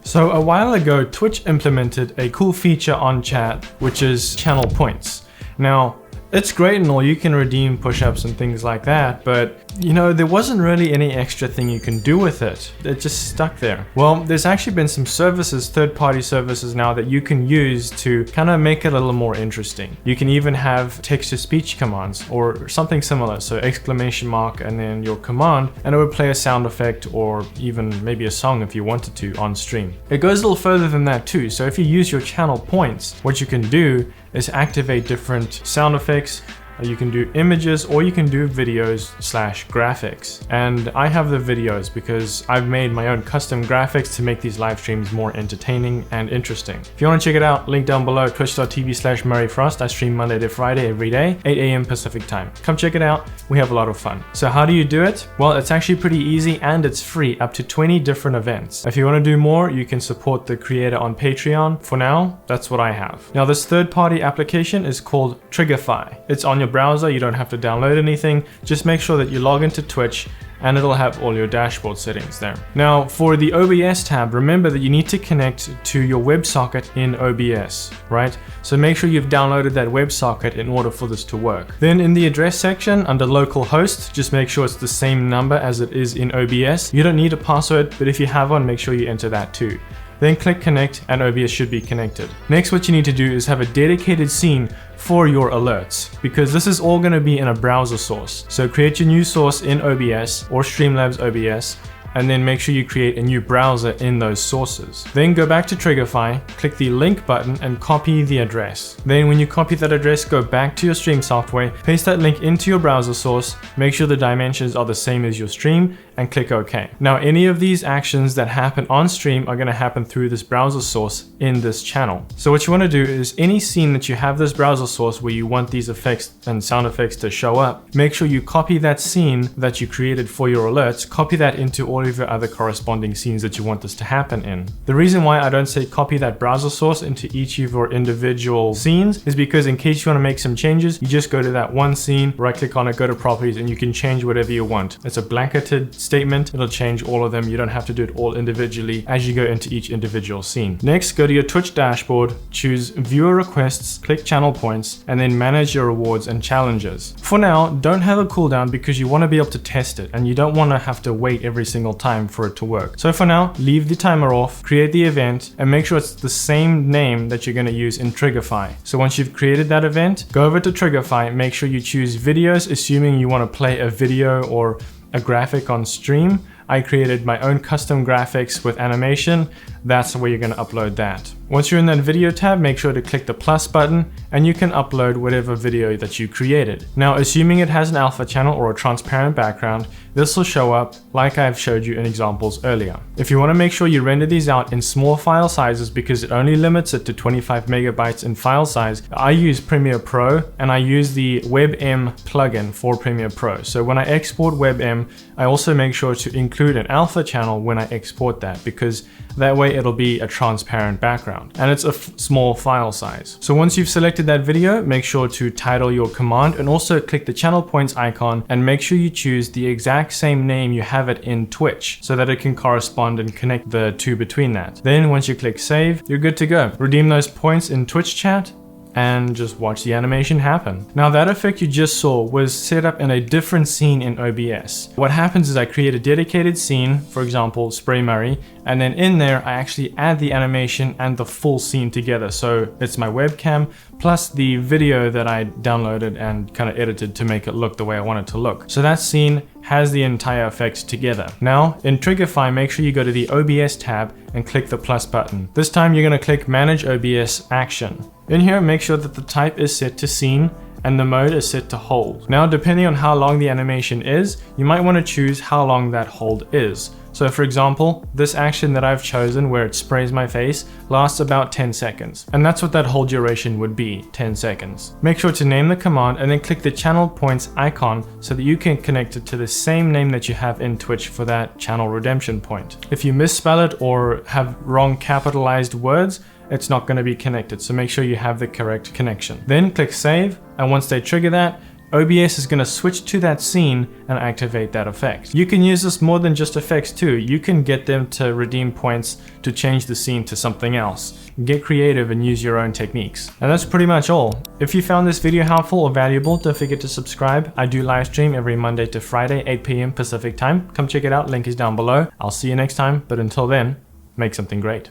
So a while ago, Twitch implemented a cool feature on chat, which is channel points. Now, it's great and all, you can redeem push-ups and things like that, but you know, there wasn't really any extra thing you can do with it. It just stuck there. Well, there's actually been some services, third-party services now that you can use to kind of make it a little more interesting. You can even have text-to-speech commands or something similar. So exclamation mark and then your command, and it would play a sound effect or even maybe a song if you wanted to on stream. It goes a little further than that too. So if you use your channel points, what you can do is activate different sound effects. You can do images or you can do videos/graphics. And I have the videos because I've made my own custom graphics to make these live streams more entertaining and interesting. If you want to check it out, link down below, twitch.tv/murrayfrost. I stream Monday to Friday every day, 8 AM Pacific time. Come check it out. We have a lot of fun. So how do you do it? Well, it's actually pretty easy and it's free, up to 20 different events. If you want to do more, you can support the creator on Patreon. For now, that's what I have. Now, this third-party application is called Triggerfy. It's on your browser, you don't have to download anything. Just make sure that you log into Twitch and it'll have all your dashboard settings there. Now, for the OBS tab, remember that you need to connect to your WebSocket in OBS, right? So make sure you've downloaded that WebSocket in order for this to work. Then in the address section under localhost, just make sure it's the same number as it is in OBS. You don't need a password, but if you have one, make sure you enter that too. Then click connect and OBS should be connected. Next, what you need to do is have a dedicated scene for your alerts, because this is all going to be in a browser source. So create your new source in OBS or Streamlabs OBS, and then make sure you create a new browser in those sources. Then go back to Triggerfy, click the link button and copy the address. Then when you copy that address, go back to your stream software, paste that link into your browser source, make sure the dimensions are the same as your stream, and click OK. Now, any of these actions that happen on stream are going to happen through this browser source in this channel. So what you want to do is any scene that you have this browser source where you want these effects and sound effects to show up, make sure you copy that scene that you created for your alerts, copy that into all of your other corresponding scenes that you want this to happen in. The reason why I don't say copy that browser source into each of your individual scenes is because in case you want to make some changes, you just go to that one scene, right click on it, go to properties, and you can change whatever you want. It's a blanketed statement. It'll change all of them. You don't have to do it all individually as you go into each individual scene. Next, go to your Twitch dashboard, choose viewer requests, click channel points, and then manage your rewards and challenges. For now, don't have a cooldown because you want to be able to test it and you don't want to have to wait every single time for it to work. So for now, leave the timer off, create the event, and make sure it's the same name that you're going to use in Triggerfy. So once you've created that event, go over to Triggerfy, make sure you choose videos, assuming you want to play a video or a graphic on stream. I created my own custom graphics with animation. That's where you're going to upload that. Once you're in that video tab, make sure to click the plus button and you can upload whatever video that you created. Now, assuming it has an alpha channel or a transparent background, this will show up like I've showed you in examples earlier. If you want to make sure you render these out in small file sizes because it only limits it to 25 megabytes in file size, I use Premiere Pro and I use the WebM plugin for Premiere Pro. So when I export WebM, I also make sure to include an alpha channel when I export that, because that way it'll be a transparent background and it's a small file size. So once you've selected that video, make sure to title your command and also click the channel points icon and make sure you choose the exact same name you have it in Twitch so that it can correspond and connect the two between that. Then once you click save, you're good to go. Redeem those points in Twitch chat and just watch the animation happen. Now, that effect you just saw was set up in a different scene in OBS. What happens is I create a dedicated scene, for example, Spray Murray, and then in there I actually add the animation and the full scene together. So it's my webcam plus the video that I downloaded and kind of edited to make it look the way I want it to look. So that scene has the entire effect together. Now in Triggerfy, make sure you go to the OBS tab and click the plus button. This time you're going to click Manage OBS Action. In here, make sure that the type is set to scene and the mode is set to hold. Now, depending on how long the animation is, you might want to choose how long that hold is. So for example, this action that I've chosen where it sprays my face lasts about 10 seconds. And that's what that hold duration would be, 10 seconds. Make sure to name the command and then click the channel points icon so that you can connect it to the same name that you have in Twitch for that channel redemption point. If you misspell it or have wrong capitalized words, it's not going to be connected. So make sure you have the correct connection. Then click save. And once they trigger that, OBS is going to switch to that scene and activate that effect. You can use this more than just effects too. You can get them to redeem points to change the scene to something else. Get creative and use your own techniques. And that's pretty much all. If you found this video helpful or valuable, don't forget to subscribe. I do live stream every Monday to Friday, 8 p.m. Pacific time. Come check it out, link is down below. I'll see you next time, but until then, make something great.